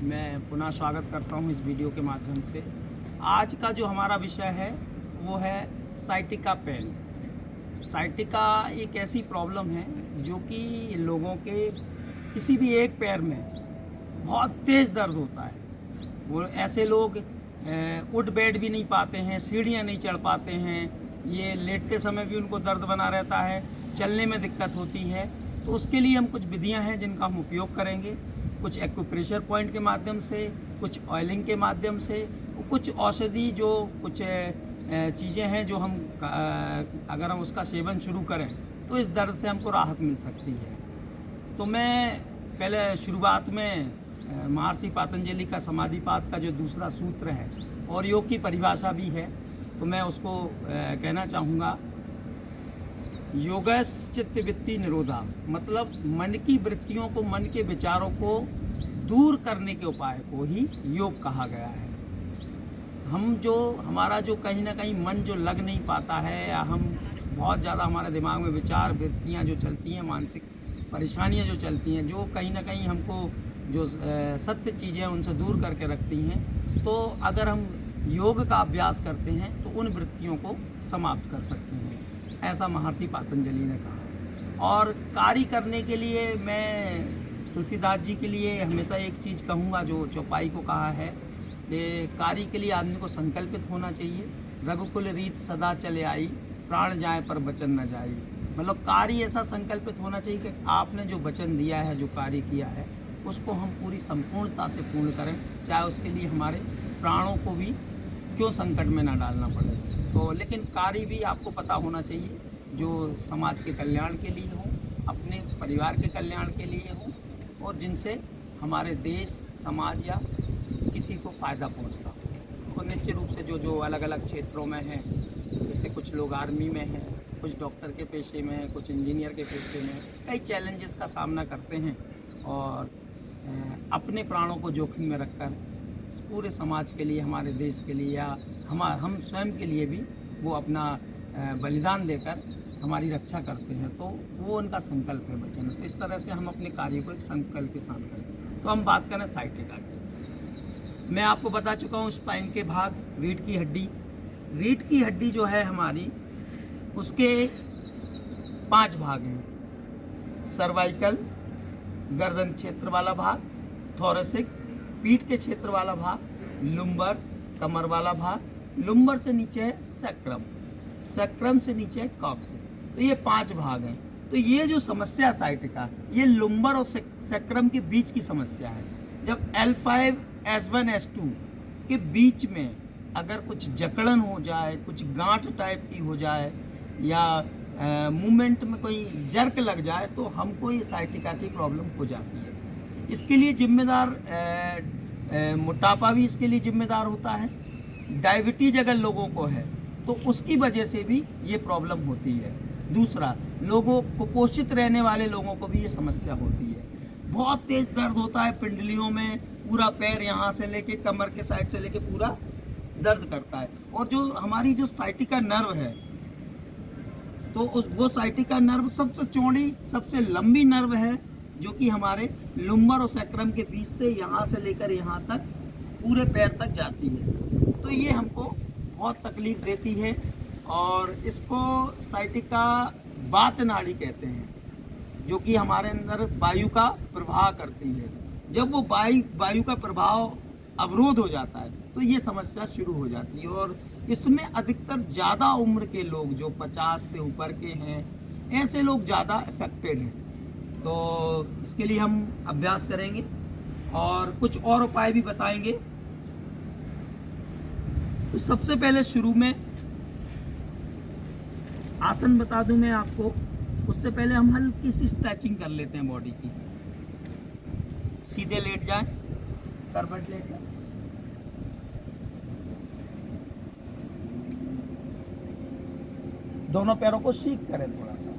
मैं पुनः स्वागत करता हूं इस वीडियो के माध्यम से। आज का जो हमारा विषय है वो है साइटिका पेन। साइटिका एक ऐसी प्रॉब्लम है जो कि लोगों के किसी भी एक पैर में बहुत तेज़ दर्द होता है। वो ऐसे लोग उठ बैठ भी नहीं पाते हैं, सीढ़ियाँ नहीं चढ़ पाते हैं, ये लेटते समय भी उनको दर्द बना रहता है, चलने में दिक्कत होती है। तो उसके लिए हम कुछ विधियां हैं जिनका हम उपयोग करेंगे, कुछ एक्यूप्रेशर पॉइंट के माध्यम से, कुछ ऑयलिंग के माध्यम से, कुछ औषधि जो कुछ चीज़ें हैं जो हम अगर हम उसका सेवन शुरू करें तो इस दर्द से हमको राहत मिल सकती है। तो मैं पहले शुरुआत में महर्षि पतंजलि का समाधिपात का जो दूसरा सूत्र है और योग की परिभाषा भी है, तो मैं उसको कहना चाहूँगा। योगस चित्त वृत्ति निरोधा, मतलब मन की वृत्तियों को, मन के विचारों को दूर करने के उपाय को ही योग कहा गया है। हमारा जो कहीं ना कहीं मन जो लग नहीं पाता है, या हम बहुत ज़्यादा हमारे दिमाग में विचार वृत्तियाँ जो चलती हैं, मानसिक परेशानियाँ जो चलती हैं, जो कहीं ना कहीं हमको जो सत्य चीज़ें उनसे दूर करके रखती हैं, तो अगर हम योग का अभ्यास करते हैं तो उन वृत्तियों को समाप्त कर सकते हैं, ऐसा महर्षि पतंजलि ने कहा। और कार्य करने के लिए मैं तुलसीदास जी के लिए हमेशा एक चीज़ कहूँगा जो चौपाई को कहा है कि कार्य के लिए आदमी को संकल्पित होना चाहिए। रघुकुल रीत सदा चले आई, प्राण जाए पर वचन न जाए। मतलब कार्य ऐसा संकल्पित होना चाहिए कि आपने जो वचन दिया है, जो कार्य किया है, उसको हम पूरी संपूर्णता से पूर्ण करें, चाहे उसके लिए हमारे प्राणों को भी क्यों संकट में ना डालना पड़े। तो लेकिन कार्य भी आपको पता होना चाहिए जो समाज के कल्याण के लिए हो, अपने परिवार के कल्याण के लिए हो, और जिनसे हमारे देश, समाज या किसी को फ़ायदा पहुंचता हो। तो निश्चित रूप से जो अलग अलग क्षेत्रों में हैं, जैसे कुछ लोग आर्मी में हैं, कुछ डॉक्टर के पेशे में हैं, कुछ इंजीनियर के पेशे में, कई चैलेंजेस का सामना करते हैं और अपने प्राणों को जोखिम में रखकर पूरे समाज के लिए, हमारे देश के लिए, या हम स्वयं के लिए भी वो अपना बलिदान देकर हमारी रक्षा करते हैं। तो वो उनका संकल्प है वचन। तो इस तरह से हम अपने कार्य को एक संकल्प के साथ करें। तो हम बात करें साइटिका की। मैं आपको बता चुका हूँ स्पाइन के भाग, रीढ़ की हड्डी। रीढ़ की हड्डी जो है हमारी, उसके 5 भाग हैं। सर्वाइकल, गर्दन क्षेत्र वाला भाग, थोरेसिक, पीठ के क्षेत्र वाला भाग, लुम्बर, कमर वाला भाग, लुम्बर से नीचे है सैक्रम, सैक्रम से नीचे है कॉक्सिक्स। तो ये 5 भाग हैं। तो ये जो समस्या साइटिका, ये लुम्बर और सैक्रम के बीच की समस्या है। जब L5, S1, S2 के बीच में अगर कुछ जकड़न हो जाए, कुछ गांठ टाइप की हो जाए, या मूवमेंट में कोई जर्क लग जाए, तो हमको ये साइटिका की प्रॉब्लम हो जाती है। इसके लिए जिम्मेदार मोटापा भी इसके लिए जिम्मेदार होता है। डायबिटीज अगर लोगों को है तो उसकी वजह से भी ये प्रॉब्लम होती है। दूसरा, लोगों कुपोषित रहने वाले लोगों को भी ये समस्या होती है। बहुत तेज दर्द होता है पिंडलियों में, पूरा पैर यहाँ से लेके कमर के साइड से लेके पूरा दर्द करता है। और जो हमारी जो साइटिका नर्व है, तो वो साइटिका नर्व सबसे चौड़ी, सबसे लंबी नर्व है, जो कि हमारे लुम्बर और सैक्रम के बीच से यहाँ से लेकर यहाँ तक पूरे पैर तक जाती है। तो ये हमको बहुत तकलीफ देती है, और इसको साइटिका बात नाड़ी कहते हैं, जो कि हमारे अंदर वायु का प्रवाह करती है। जब वो वायु का प्रभाव अवरोध हो जाता है तो ये समस्या शुरू हो जाती है। और इसमें अधिकतर ज़्यादा उम्र के लोग, जो 50 से ऊपर के हैं, ऐसे लोग ज़्यादा अफेक्टेड हैं। तो इसके लिए हम अभ्यास करेंगे और कुछ और उपाय भी बताएंगे। तो सबसे पहले शुरू में आसन बता दूं मैं आपको, उससे पहले हम हल्की सी स्ट्रेचिंग कर लेते हैं बॉडी की। सीधे लेट जाएं, करवट लेट जाएं, दोनों पैरों को सीक करें थोड़ा सा,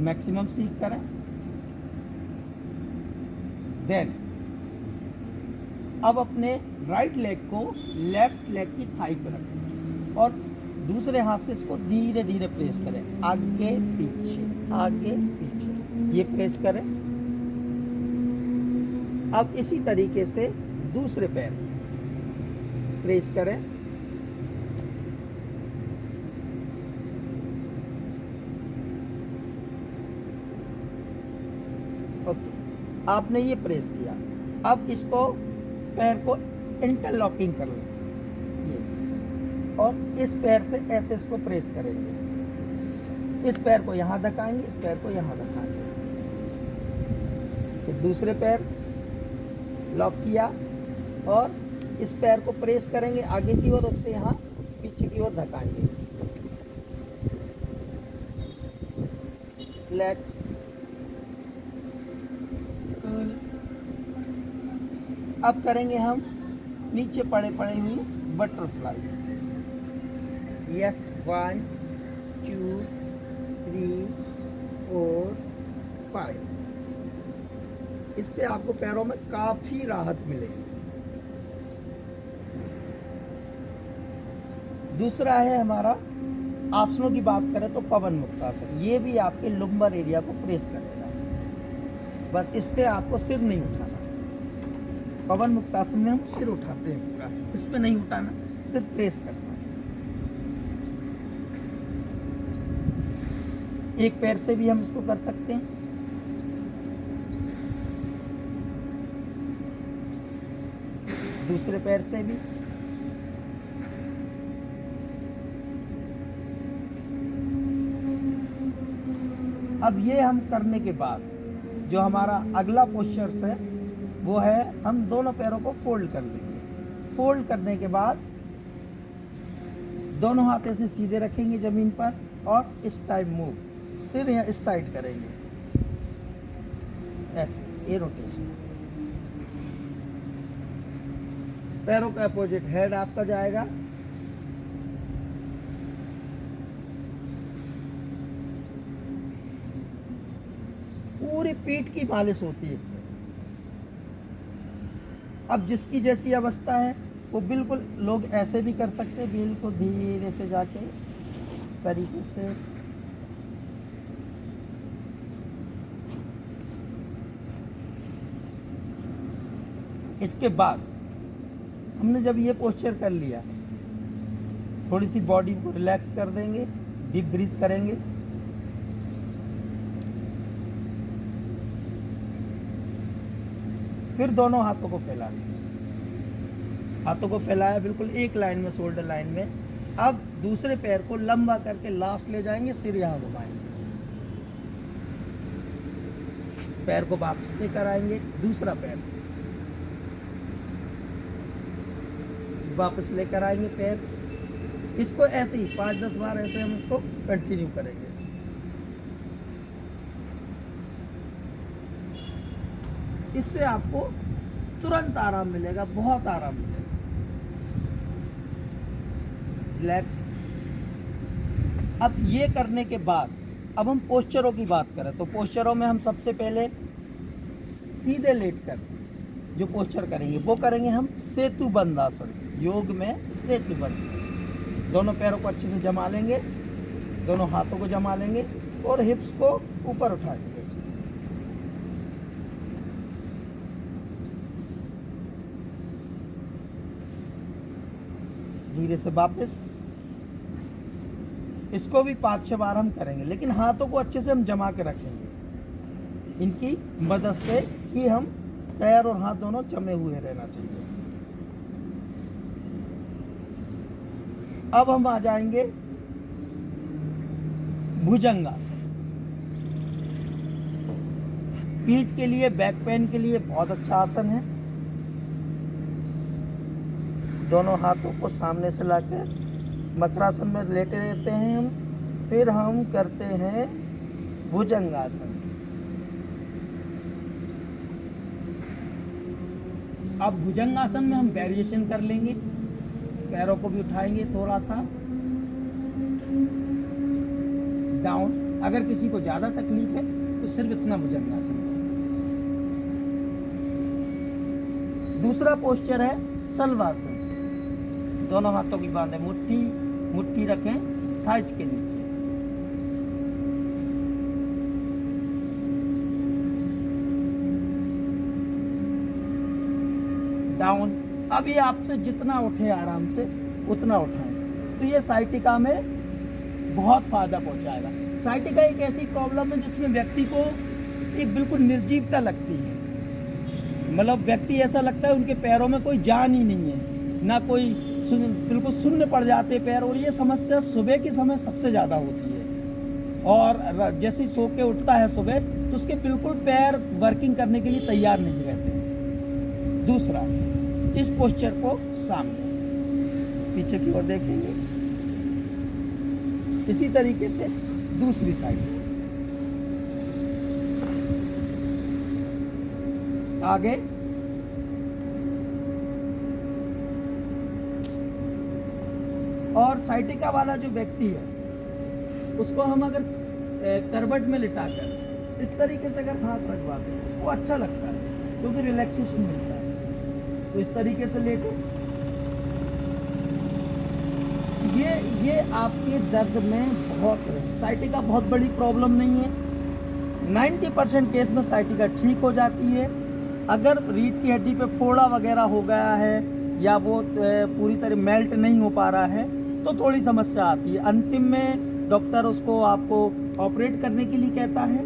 मैक्सिमम सीक करें। देन अब अपने राइट लेग को लेफ्ट लेग की थाई पर रखें और दूसरे हाथ से इसको धीरे धीरे प्रेस करें, आगे पीछे, ये प्रेस करें। अब इसी तरीके से दूसरे पैर प्रेस करें। ओके, आपने ये प्रेस किया। अब इसको पैर को इंटरलॉकिंग कर लें, ये, और इस पैर से ऐसे इसको प्रेस करेंगे। इस पैर को यहाँ धकाएंगे, इस पैर को यहाँ धकाएंगे। फिर दूसरे पैर लॉक किया और इस पैर को प्रेस करेंगे आगे की ओर, उससे यहाँ पीछे की ओर धकाएंगे। Relax, cool. अब करेंगे हम नीचे पड़े हुई बटरफ्लाई। यस, 1 2 3 4 5। इससे आपको पैरों में काफी राहत मिलेगी। दूसरा है हमारा, आसनों की बात करें तो पवन मुक्तासन। ये भी आपके लुम्बर एरिया को प्रेस करेगा। बस इस पे आपको सिर नहीं उठाना। पवन मुक्तासन में हम सिर उठाते हैं पूरा, इस पे नहीं उठाना, सिर्फ प्रेस करना। एक पैर से भी हम इसको कर सकते हैं। दूसरे पैर से भी। अब ये हम करने के बाद जो हमारा अगला पोस्चर्स है वो है, हम दोनों पैरों को फोल्ड कर लेंगे। फोल्ड करने के बाद दोनों हाथ ऐसे सीधे रखेंगे जमीन पर और इस टाइप मूव, सिर यहाँ इस साइड करेंगे, ऐसे, ये रोटेशन। पैरों का अपोजिट हेड आपका जाएगा। पूरी पीठ की मालिश होती है इससे। अब जिसकी जैसी अवस्था है वो बिल्कुल, लोग ऐसे भी कर सकते हैं, बिल्कुल धीरे से जाके तरीके से। इसके बाद हमने जब ये पोस्चर कर लिया, थोड़ी सी बॉडी को रिलैक्स कर देंगे, डीप ब्रीथ करेंगे। फिर दोनों हाथों को फैला दें। हाथों को फैलाया बिल्कुल एक लाइन में, शोल्डर लाइन में। अब दूसरे पैर को लंबा करके लास्ट ले जाएंगे, सिर यहाँ घुमाएंगे, पैर को वापस लेकर आएंगे। दूसरा पैर वापस लेकर आएंगे पैर। इसको ऐसे ही 5-10 बार ऐसे हम इसको कंटिन्यू करेंगे। इससे आपको तुरंत आराम मिलेगा, बहुत आराम मिलेगा। रिलैक्स। अब ये करने के बाद अब हम पोस्चरों की बात करें तो पोस्चरों में हम सबसे पहले सीधे लेटकर जो पोस्चर करेंगे वो करेंगे हम सेतुबंध आसन। योग में सेतुबंध। दोनों पैरों को अच्छे से जमा लेंगे, दोनों हाथों को जमा लेंगे और हिप्स को ऊपर उठाएंगे। धीरे से वापस। इसको भी 5-6 बार हम करेंगे, लेकिन हाथों को अच्छे से हम जमा के रखेंगे। इनकी मदद से ही हम पैर और हाथ दोनों जमे हुए रहना चाहिए। अब हम आ जाएंगे भुजंगासन। पीठ के लिए, बैक पेन के लिए बहुत अच्छा आसन है। दोनों हाथों को सामने से लाकर मकरासन में लेटे रहते हैं हम। फिर हम करते हैं भुजंगासन। अब भुजंगासन में हम वेरिएशन कर लेंगे। पैरों को भी उठाएंगे थोड़ा सा डाउन। अगर किसी को ज़्यादा तकलीफ है तो सिर्फ इतना भुजंगासन करें। दूसरा पोस्चर है सलवासन। दोनों हाथों की बांधे मुट्ठी, मुट्ठी रखें थाइज के नीचे। डाउन। अब ये आपसे जितना उठे आराम से उतना उठाएं, तो ये साइटिका में बहुत फायदा पहुंचाएगा। साइटिका एक ऐसी प्रॉब्लम है जिसमें व्यक्ति को एक बिल्कुल निर्जीवता लगती है, मतलब व्यक्ति ऐसा लगता है उनके पैरों में कोई जान ही नहीं है, ना कोई बिल्कुल शून्य पड़ जाते पैर। और ये समस्या सुबह के समय सबसे ज़्यादा होती है, और जैसे ही सो के उठता है सुबह तो उसके बिल्कुल पैर वर्किंग करने के लिए तैयार नहीं रहते हैं। दूसरा, इस पोस्चर को सामने पीछे की ओर देखेंगे, इसी तरीके से दूसरी साइड से आगे। और साइटिका वाला जो व्यक्ति है उसको हम अगर करवट में लिटाकर इस तरीके से अगर हाथ रखवाते हैं उसको अच्छा लगता है, क्योंकि रिलैक्सेशन मिलता है। तो इस तरीके से लेके ये आपके दर्द में बहुत, साइटिका बहुत बड़ी प्रॉब्लम नहीं है। 90% केस में साइटिका ठीक हो जाती है। अगर रीढ़ की हड्डी पे फोड़ा वगैरह हो गया है या वो पूरी तरह मेल्ट नहीं हो पा रहा है तो थोड़ी समस्या आती है। अंतिम में डॉक्टर उसको आपको ऑपरेट करने के लिए कहता है।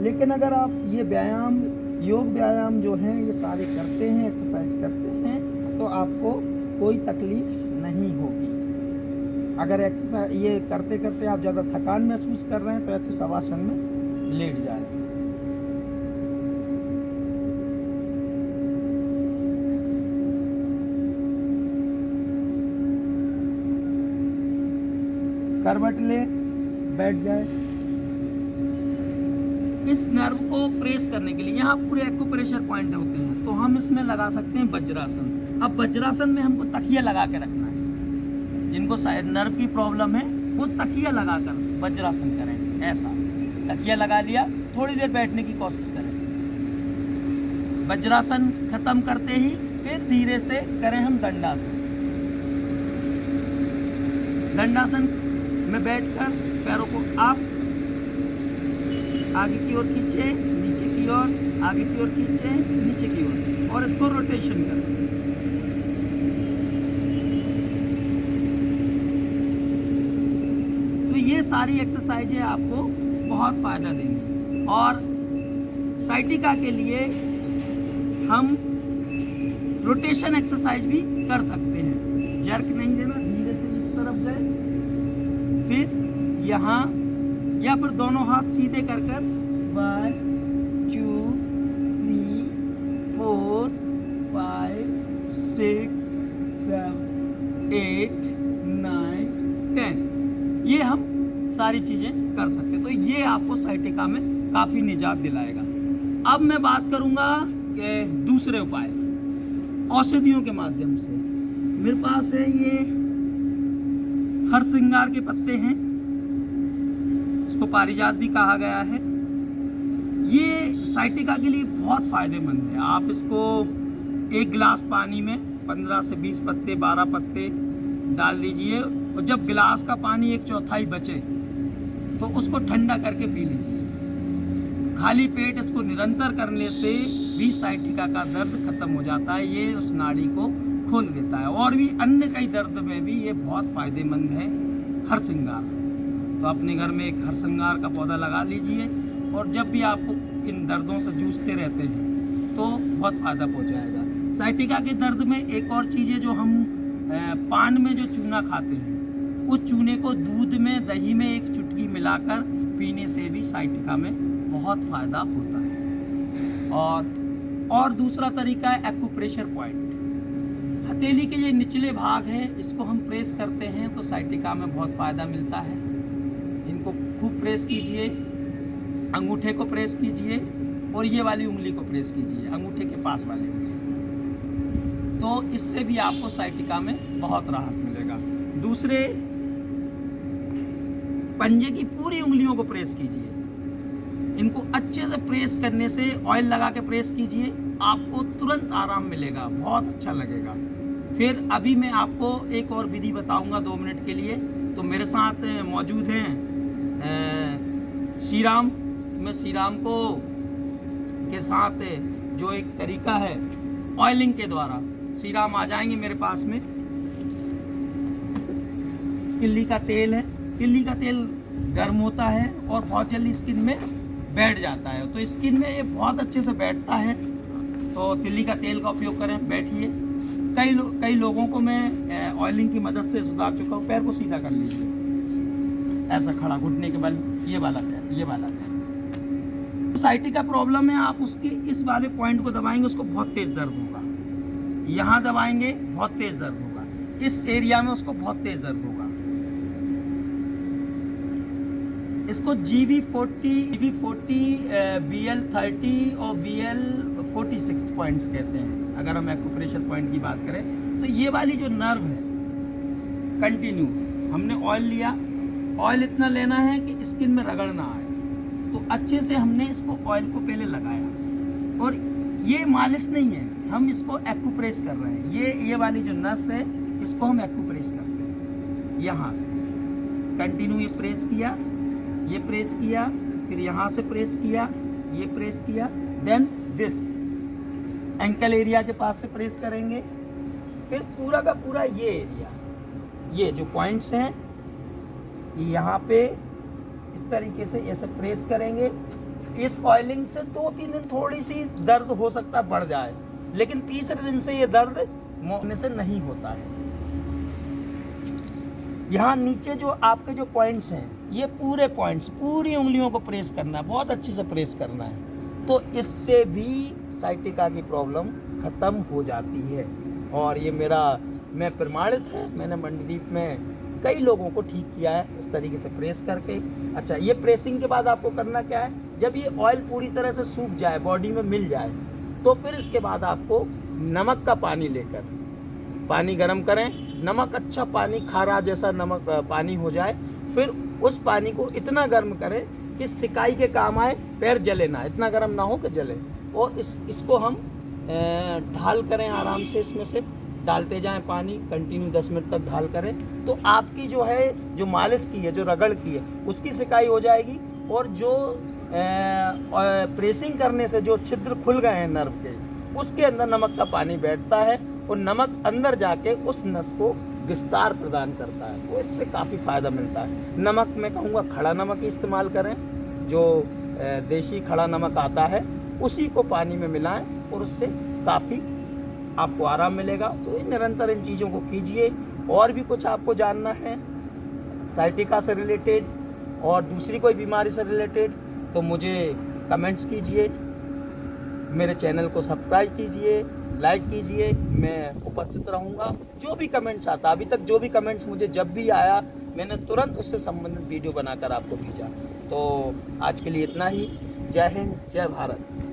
लेकिन अगर आप ये व्यायाम, योग व्यायाम जो हैं ये सारे करते हैं, एक्सरसाइज करते हैं, तो आपको कोई तकलीफ नहीं होगी। अगर एक्सरसाइज ये करते करते आप ज़्यादा थकान महसूस कर रहे हैं तो ऐसे शवासन में लेट जाए। करवट ले, बैठ जाए। इस नर्व को प्रेस करने के लिए यहाँ पूरे एक्यूप्रेशर पॉइंट होते हैं, तो हम इसमें लगा सकते हैं वज्रासन। अब वज्रासन में हमको तकिया लगा के रखना है। जिनको नर्व की प्रॉब्लम है वो तकिया लगाकर वज्रासन करें। ऐसा तकिया लगा लिया, थोड़ी देर बैठने की कोशिश करें। वज्रासन खत्म करते ही फिर धीरे से करें हम दंडासन। दंडासन में बैठकर पैरों को आप आगे की ओर खींचे, नीचे की ओर, आगे की ओर खींचे, नीचे की ओर, और इसको रोटेशन करें। तो ये सारी एक्सरसाइजें आपको बहुत फायदा देंगी। और साइटिका के लिए हम रोटेशन एक्सरसाइज भी कर सकते हैं। जर्क नहीं देना, धीरे से इस तरफ गए, फिर यहाँ, या फिर दोनों हाथ सीधे कर 1 2 3 4 5 6 7 8 9 10, ये हम सारी चीज़ें कर सकते हैं। तो ये आपको साइटिका में काफ़ी निजात दिलाएगा। अब मैं बात करूँगा कि दूसरे उपाय औषधियों के माध्यम से। मेरे पास है ये हरसिंगार के पत्ते हैं, इसको पारिजात भी कहा गया है। ये साइटिका के लिए बहुत फायदेमंद है। आप इसको 1 गिलास पानी में 15 से 20 पत्ते, 12 पत्ते डाल दीजिए, और जब गिलास का पानी 1/4 बचे तो उसको ठंडा करके पी लीजिए। खाली पेट इसको निरंतर करने से भी साइटिका का दर्द खत्म हो जाता है। ये उस नाड़ी को खोल देता है। और भी अन्य कई दर्द में भी ये बहुत फायदेमंद है हरसिंगार। तो अपने घर में एक हरसिंगार का पौधा लगा लीजिए, और जब भी आपको इन दर्दों से जूझते रहते हैं तो बहुत फ़ायदा पहुंचाएगा। साइटिका के दर्द में एक और चीज़ है, जो हम पान में जो चूना खाते हैं, उस चूने को दूध में, दही में 1 चुटकी मिलाकर पीने से भी साइटिका में बहुत फ़ायदा होता है। और दूसरा तरीका है एक्यूप्रेशर पॉइंट। हथेली के ये निचले भाग है, इसको हम प्रेस करते हैं तो साइटिका में बहुत फ़ायदा मिलता है। इनको खूब प्रेस कीजिए, अंगूठे को प्रेस कीजिए, और ये वाली उंगली को प्रेस कीजिए, अंगूठे के पास वाली उंगली, तो इससे भी आपको साइटिका में बहुत राहत मिलेगा। दूसरे, पंजे की पूरी उंगलियों को प्रेस कीजिए। इनको अच्छे से प्रेस करने से, ऑयल लगा के प्रेस कीजिए, आपको तुरंत आराम मिलेगा, बहुत अच्छा लगेगा। फिर अभी मैं आपको एक और विधि बताऊंगा 2 मिनट के लिए, तो मेरे साथ मौजूद हैं श्रीराम। मैं श्रीराम को के साथ जो एक तरीका है ऑयलिंग के द्वारा, श्रीराम आ जाएंगे मेरे पास में। किल्ली का तेल है, किल्ली का तेल गर्म होता है और बहुत जल्दी स्किन में बैठ जाता है, तो स्किन में ये बहुत अच्छे से बैठता है। तो तिल्ली का तेल का उपयोग करें, बैठिए। कई लोगों को मैं ऑयलिंग की मदद से सुधार चुका हूँ। पैर को सीधा कर लीजिए, ऐसा खड़ा, घुटने के बल, ये वाला पैर, ये वाला पैर। साइटिका प्रॉब्लम है, आप उसके इस वाले पॉइंट को दबाएंगे, उसको बहुत तेज दर्द होगा। यहाँ दबाएंगे, बहुत तेज दर्द होगा। इस एरिया में उसको बहुत तेज दर्द होगा। इसको GV40, BL30 और BL46 पॉइंट्स कहते हैं। अगर हम एक्यूप्रेशर पॉइंट की बात करें तो ये वाली जो नर्व है, कंटिन्यू हमने ऑयल लिया, ऑयल इतना लेना है कि स्किन में रगड़ ना आए। तो अच्छे से हमने इसको ऑयल को पहले लगाया, और ये मालिश नहीं है, हम इसको एक्यूप्रेस कर रहे हैं। ये वाली जो नस है, इसको हम एक्यूप्रेस करते हैं। यहाँ से कंटिन्यू ये प्रेस किया, ये प्रेस किया, फिर यहाँ से प्रेस किया, ये प्रेस किया, देन दिस एंकल एरिया के पास से प्रेस करेंगे। फिर पूरा का पूरा ये एरिया, ये जो पॉइंट्स हैं यहाँ पे इस तरीके से ऐसे प्रेस करेंगे। इस ऑयलिंग से 2-3 दिन थोड़ी सी दर्द हो सकता है बढ़ जाए, लेकिन तीसरे दिन से ये दर्द होने से नहीं होता है। यहाँ नीचे जो आपके जो पॉइंट्स हैं, ये पूरे पॉइंट्स, पूरी उंगलियों को प्रेस करना है, बहुत अच्छे से प्रेस करना है। तो इससे भी साइटिका की प्रॉब्लम ख़त्म हो जाती है। और ये मैं प्रमाणित है, मैंने मंडीदीप में कई लोगों को ठीक किया है इस तरीके से प्रेस करके। अच्छा, ये प्रेसिंग के बाद आपको करना क्या है, जब ये ऑयल पूरी तरह से सूख जाए, बॉडी में मिल जाए, तो फिर इसके बाद आपको नमक का पानी लेकर पानी गर्म करें। नमक, अच्छा पानी, खारा जैसा नमक पानी हो जाए, फिर उस पानी को इतना गर्म करें कि सिकाई के काम आए, पैर जले ना, इतना गर्म ना हो कि जले। और इसको हम ढाल करें आराम से, इसमें से डालते जाएं पानी, कंटिन्यू 10 मिनट तक ढाल करें, तो आपकी जो मालिश की है, जो रगड़ की है, उसकी सिकाई हो जाएगी। और जो प्रेसिंग करने से जो छिद्र खुल गए हैं नर्व के, उसके अंदर नमक का पानी बैठता है और नमक अंदर जाके उस नस को विस्तार प्रदान करता है। तो इससे काफ़ी फ़ायदा मिलता है। नमक मैं कहूँगा खड़ा नमक ही इस्तेमाल करें, जो देसी खड़ा नमक आता है, उसी को पानी में मिलाएं और उससे काफ़ी आपको आराम मिलेगा। तो निरंतर इन चीज़ों को कीजिए। और भी कुछ आपको जानना है साइटिका से रिलेटेड और दूसरी कोई बीमारी से रिलेटेड, तो मुझे कमेंट्स कीजिए, मेरे चैनल को सब्सक्राइब कीजिए, लाइक कीजिए, मैं उपस्थित रहूँगा। जो भी कमेंट्स आता, अभी तक जो भी कमेंट्स मुझे जब भी आया, मैंने तुरंत उससे संबंधित वीडियो बनाकर आपको भेजा। तो आज के लिए इतना ही। जय हिंद, जय भारत।